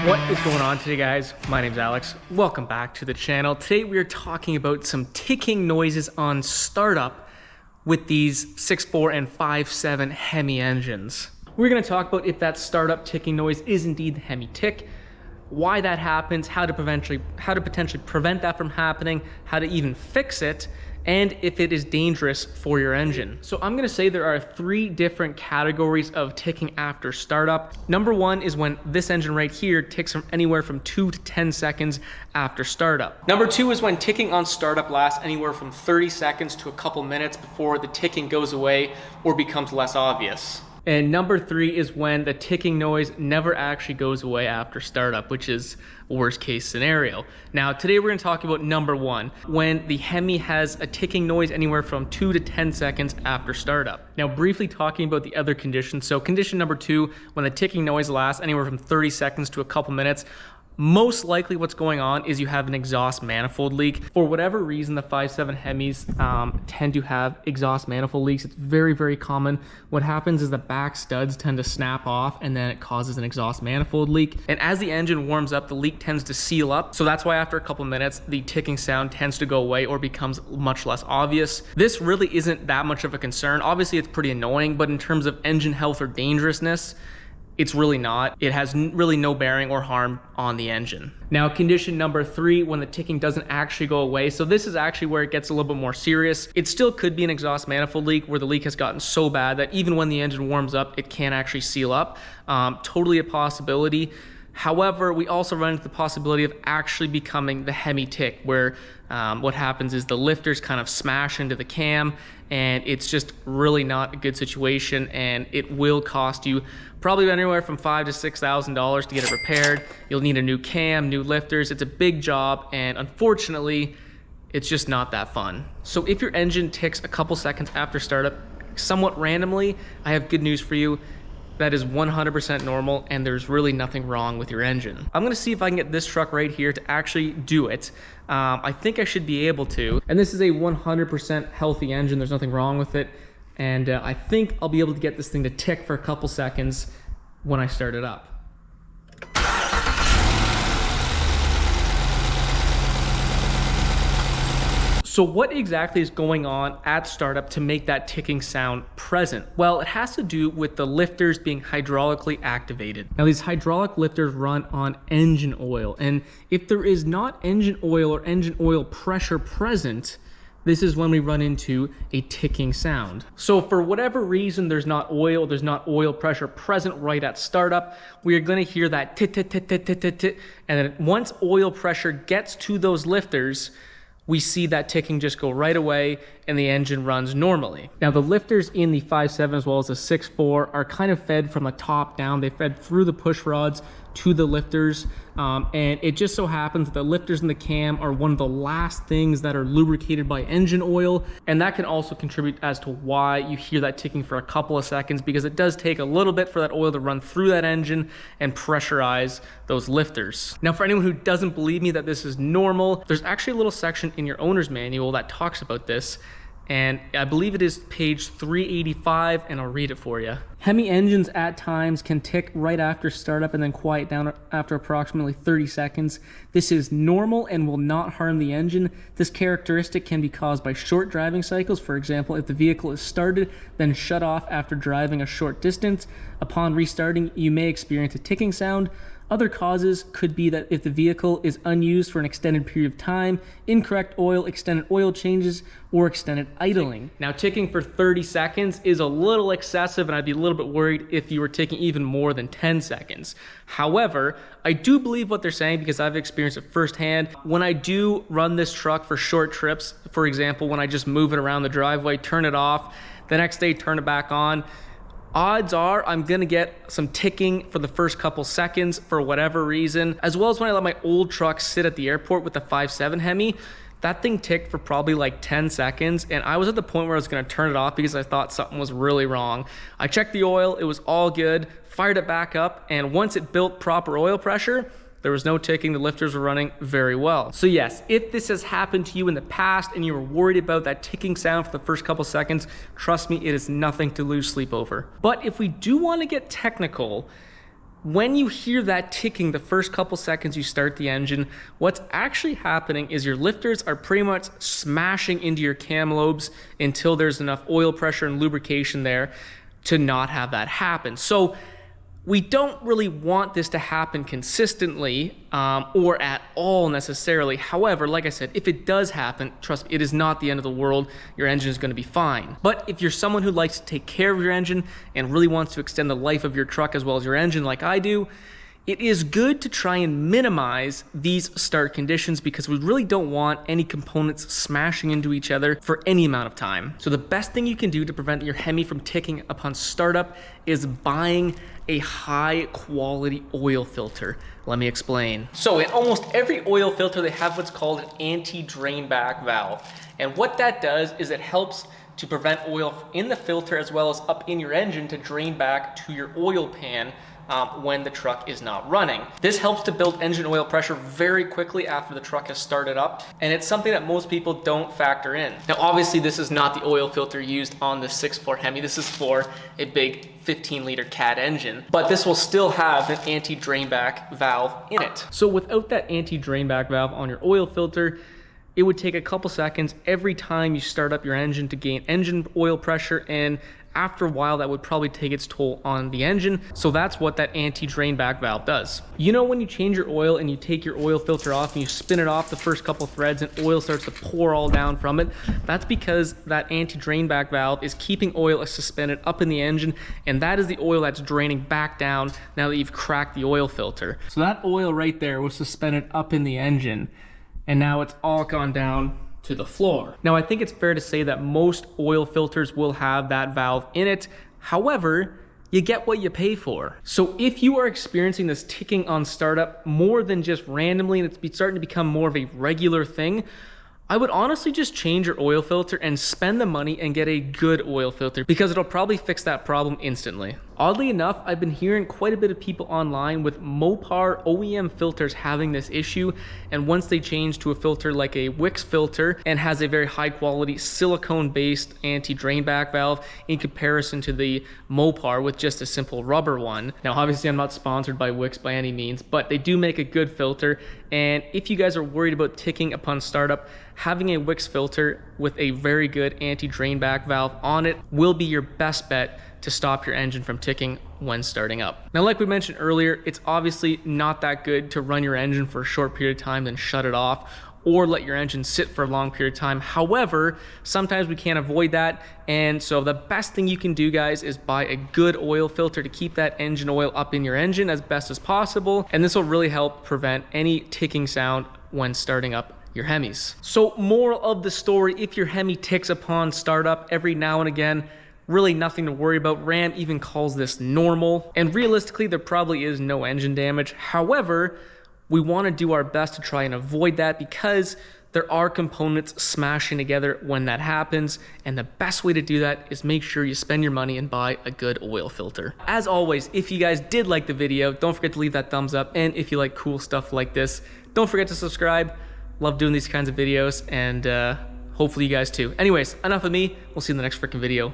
What is going on today, guys? My name's Alex. Welcome back to the channel. Today we are talking about some ticking noises on startup with these 6.4 and 5.7 HEMI engines. We're going to talk about if that startup ticking noise is indeed the HEMI tick, why that happens, how to potentially prevent that from happening, how to even fix it, and if it is dangerous for your engine. So I'm gonna say there are 3 different categories of ticking after startup. Number 1 is when this engine right here ticks from anywhere from 2 to 10 seconds after startup. Number 2 is when ticking on startup lasts anywhere from 30 seconds to a couple minutes before the ticking goes away or becomes less obvious. And number 3 is when the ticking noise never actually goes away after startup, which is a worst case scenario. Now, today we're gonna talk about number 1, when the HEMI has a ticking noise anywhere from 2 to 10 seconds after startup. Now, briefly talking about the other conditions. So condition number 2, when the ticking noise lasts anywhere from 30 seconds to a couple minutes, most likely what's going on is you have an exhaust manifold leak. For whatever reason, the 5.7 HEMIs tend to have exhaust manifold leaks. It's very, very common. What happens is the back studs tend to snap off and then it causes an exhaust manifold leak. And as the engine warms up, the leak tends to seal up. So that's why after a couple minutes, the ticking sound tends to go away or becomes much less obvious. This really isn't that much of a concern. Obviously, it's pretty annoying, but in terms of engine health or dangerousness, it's really not. It has really no bearing or harm on the engine. Now, condition number 3, when the ticking doesn't actually go away. So this is actually where it gets a little bit more serious. It still could be an exhaust manifold leak where the leak has gotten so bad that even when the engine warms up, it can't actually seal up. Totally a possibility. However, we also run into the possibility of actually becoming the HEMI tick, where what happens is the lifters kind of smash into the cam, and it's just really not a good situation, and it will cost you probably anywhere from $5,000 to $6,000 to get it repaired. You'll need a new cam, new lifters. It's a big job, and unfortunately, it's just not that fun. So if your engine ticks a couple seconds after startup, somewhat randomly, I have good news for you. That is 100% normal, and there's really nothing wrong with your engine. I'm gonna see if I can get this truck right here to actually do it. I think I should be able to. And this is a 100% healthy engine. There's nothing wrong with it. And I think I'll be able to get this thing to tick for a couple seconds when I start it up. So what exactly is going on at startup to make that ticking sound present? Well, it has to do with the lifters being hydraulically activated. Now, these hydraulic lifters run on engine oil, and if there is not engine oil or engine oil pressure present, this is when we run into a ticking sound. So for whatever reason, there's not oil pressure present right at startup, we are gonna hear that tit, tit, tit, tit, tit, tit, tit. And then once oil pressure gets to those lifters, we see that ticking just go right away and the engine runs normally. Now, the lifters in the 5.7 as well as the 6.4 are kind of fed from the top down. They fed through the push rods to the lifters. And it just so happens that the lifters in the cam are one of the last things that are lubricated by engine oil. And that can also contribute as to why you hear that ticking for a couple of seconds, because it does take a little bit for that oil to run through that engine and pressurize those lifters. Now, for anyone who doesn't believe me that this is normal, there's actually a little section in your owner's manual that talks about this. And I believe it is page 385, and I'll read it for you. HEMI engines at times can tick right after startup and then quiet down after approximately 30 seconds. This is normal and will not harm the engine. This characteristic can be caused by short driving cycles. For example, if the vehicle is started, then shut off after driving a short distance. Upon restarting, you may experience a ticking sound. Other causes could be that if the vehicle is unused for an extended period of time, incorrect oil, extended oil changes, or extended idling. Now, ticking for 30 seconds is a little excessive, and I'd be a little bit worried if you were ticking even more than 10 seconds. However, I do believe what they're saying because I've experienced it firsthand. When I do run this truck for short trips, for example, when I just move it around the driveway, turn it off, the next day turn it back on, odds are I'm gonna get some ticking for the first couple seconds for whatever reason, as well as when I let my old truck sit at the airport with the 5.7 HEMI. That thing ticked for probably like 10 seconds, and I was at the point where I was gonna turn it off because I thought something was really wrong. I checked the oil, it was all good, fired it back up, and once it built proper oil pressure, there was no ticking, the lifters were running very well. So yes, if this has happened to you in the past and you were worried about that ticking sound for the first couple seconds, trust me, it is nothing to lose sleep over. But if we do want to get technical, When you hear that ticking the first couple seconds you start the engine, what's actually happening is your lifters are pretty much smashing into your cam lobes until there's enough oil pressure and lubrication there to not have that happen. So we don't really want this to happen consistently or at all necessarily. However, like I said, if it does happen, trust me, it is not the end of the world. Your engine is going to be fine. But if you're someone who likes to take care of your engine and really wants to extend the life of your truck as well as your engine like I do, it is good to try and minimize these start conditions because we really don't want any components smashing into each other for any amount of time. So the best thing you can do to prevent your Hemi from ticking upon startup is buying a high quality oil filter. Let me explain. So in almost every oil filter, they have what's called an anti-drain back valve. And what that does is it helps to prevent oil in the filter as well as up in your engine to drain back to your oil pan when the truck is not running. This helps to build engine oil pressure very quickly after the truck has started up, and it's something that most people don't factor in. Now obviously this is not the oil filter used on the 6.4 Hemi, this is for a big 15-liter CAT engine, but this will still have an anti-drain back valve in it. So without that anti-drain back valve on your oil filter, it would take a couple seconds every time you start up your engine to gain engine oil pressure, and after a while that would probably take its toll on the engine. So that's what that anti-drain back valve does. You know, when you change your oil and you take your oil filter off and you spin it off the first couple threads and oil starts to pour all down from it, that's because that anti-drain back valve is keeping oil suspended up in the engine, and that is the oil that's draining back down now that you've cracked the oil filter. So that oil right there was suspended up in the engine, and now it's all gone down to the floor. Now, I think it's fair to say that most oil filters will have that valve in it. However, you get what you pay for. So if you are experiencing this ticking on startup more than just randomly and it's starting to become more of a regular thing, I would honestly just change your oil filter and spend the money and get a good oil filter because it'll probably fix that problem instantly. Oddly enough, I've been hearing quite a bit of people online with Mopar OEM filters having this issue, and once they change to a filter like a Wix filter and has a very high quality silicone based anti-drain back valve in comparison to the Mopar with just a simple rubber one. Now obviously I'm not sponsored by Wix by any means, but they do make a good filter, and if you guys are worried about ticking upon startup, having a Wix filter with a very good anti-drain back valve on it will be your best bet to stop your engine from ticking when starting up. Now, like we mentioned earlier, it's obviously not that good to run your engine for a short period of time then shut it off or let your engine sit for a long period of time. However, sometimes we can't avoid that, and so the best thing you can do, guys, is buy a good oil filter to keep that engine oil up in your engine as best as possible, and this will really help prevent any ticking sound when starting up your Hemis. So moral of the story, if your Hemi ticks upon startup every now and again, really nothing to worry about. Ram even calls this normal, and realistically there probably is no engine damage. However, we want to do our best to try and avoid that because there are components smashing together when that happens, and the best way to do that is make sure you spend your money and buy a good oil filter. As always, if you guys did like the video, don't forget to leave that thumbs up, and if you like cool stuff like this, don't forget to subscribe. Love doing these kinds of videos, and hopefully you guys too. Anyways, enough of me. We'll see you in the next freaking video.